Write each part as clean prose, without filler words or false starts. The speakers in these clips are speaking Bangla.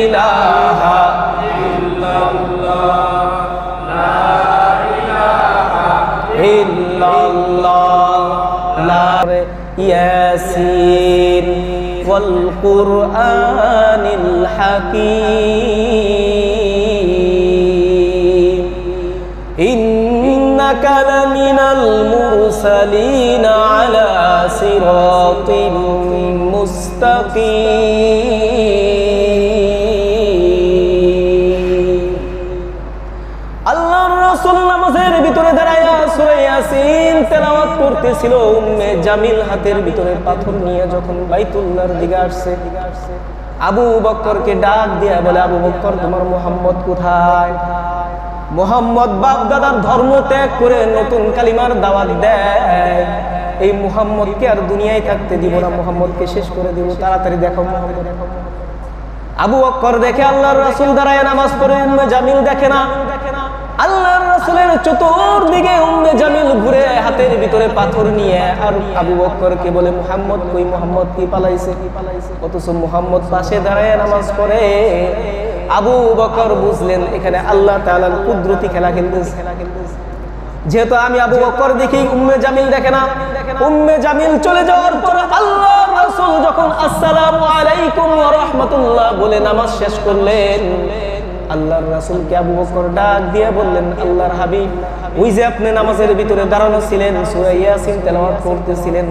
ইলাহা ইল্লাল্লাহ লা ইলাহা ইল্লাল্লাহ লা ইয়াসিন ওয়াল কুরআনিল হাকীম ইন্নাকা লামিনাল মুরসালিনা আলা সিরাতিন মুস্তাকিম। আল্লাহর রাসূল নামাজের ভিতরে দাঁড়ায়া সূরা ইয়াসিন তেলাওয়াত করতেছিল। উম্মে জামিল হাতের ভিতরে পাথর নিয়ে যখন বাইতুল্লাহর দিকে আসছে, আবু বকরকে ডাক দিয়া বলে, আবু বকর তোমার মুহাম্মদ কোথায়? মুহাম্মদ বাপ দাদার ধর্ম ত্যাগ করে নতুন কালিমার দাওয়াত দেয়। এই মুহাম্মদকে আর দুনিয়ায় থাকতে দিব না, মুহাম্মদকে শেষ করে দিব, তাড়াতাড়ি দেখো মুহাম্মদ। আবু বকর দেখে আল্লাহর রাসূল দাঁড়ায় নামাজ পড়ে, উম্মে জামিল দেখে না। আল্লাহর রাসূলের চতুর্দিকে উম্মে জামিল ঘুরে হাতের ভিতরে পাথর নিয়ে আর আবু বকরকে বলে, মুহাম্মদ কই? মুহাম্মদ কি পালাইছে? অথচ মুহাম্মদ পাশে দাঁড়ায় নামাজ পড়ে। আবু বকর বুঝলেন এখানে আল্লাহ তাআলার কুদরতি খেলা খেলতেছে। যেহেতু আমি আবু বকর দেখি, উম্মে জামিল দেখে না। উম্মে জামিল চলে যাওয়ার পর আল্লাহর রাসূল যখন আসসালামু আলাইকুম ওয়া রাহমাতুল্লাহ বলে নামাজ শেষ করলেন, আল্লাহর রাসূলকে আবু বকর ডাক দিয়ে বললেন, আল্লাহর হাবিব, ওই যে আপনি নামাজের ভিতরে দাঁড়ানো ছিলেন, সূরা ইয়াসিন তেলাওয়াত করতেছিলেন,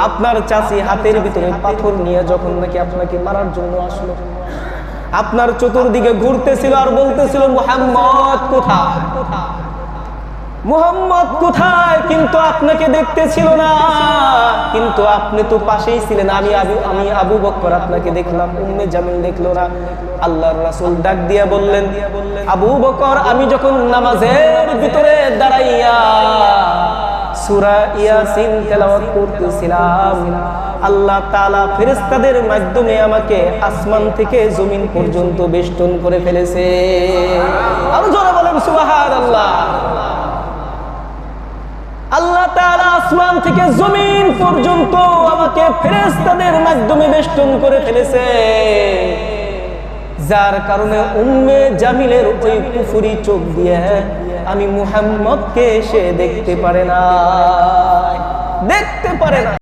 আপনার চাচি হাতের ভিতরে পাথর নিয়ে যখন নাকি আপনাকে মারার জন্য আসলো, আপনার চতুর্দিকে ঘুরতেছিল আর বলতেছিল, মুহাম্মদ কোথায়? মুহাম্মদ কোথায়? কিন্তু আপনাকে দেখতেছিল না, কিন্তু আপনি তো পাশেই ছিলেন। আমি আবু বকর আপনাকে দেখলাম, উম্মে জামিল দেখলো না। আল্লাহর রাসূল ডাক দিয়া বললেন, আবু বকর, আমি যখন নামাজের ভিতরে দাঁড়াইয়া সূরা ইয়াসিন তেলাওয়াত করতেছিলাম, আল্লাহ তাআলা ফেরেশতাদের মাধ্যমে আমাকে আসমান থেকে জমিন পর্যন্ত বেষ্টন করে ফেলেছে। আর জোরে বলেন সুবহানাল্লাহ। আল্লাহ তাআলা আসমান থেকে জমিন পর্যন্ত আমাকে ফেরেশতাদের মাধ্যমে বেষ্টন করে ফেলেছে, যার কারণে উম্মে জামিলের ওই কুফরি চোখ দিয়ে আমি মুহাম্মদকে সে দেখতে পারে না।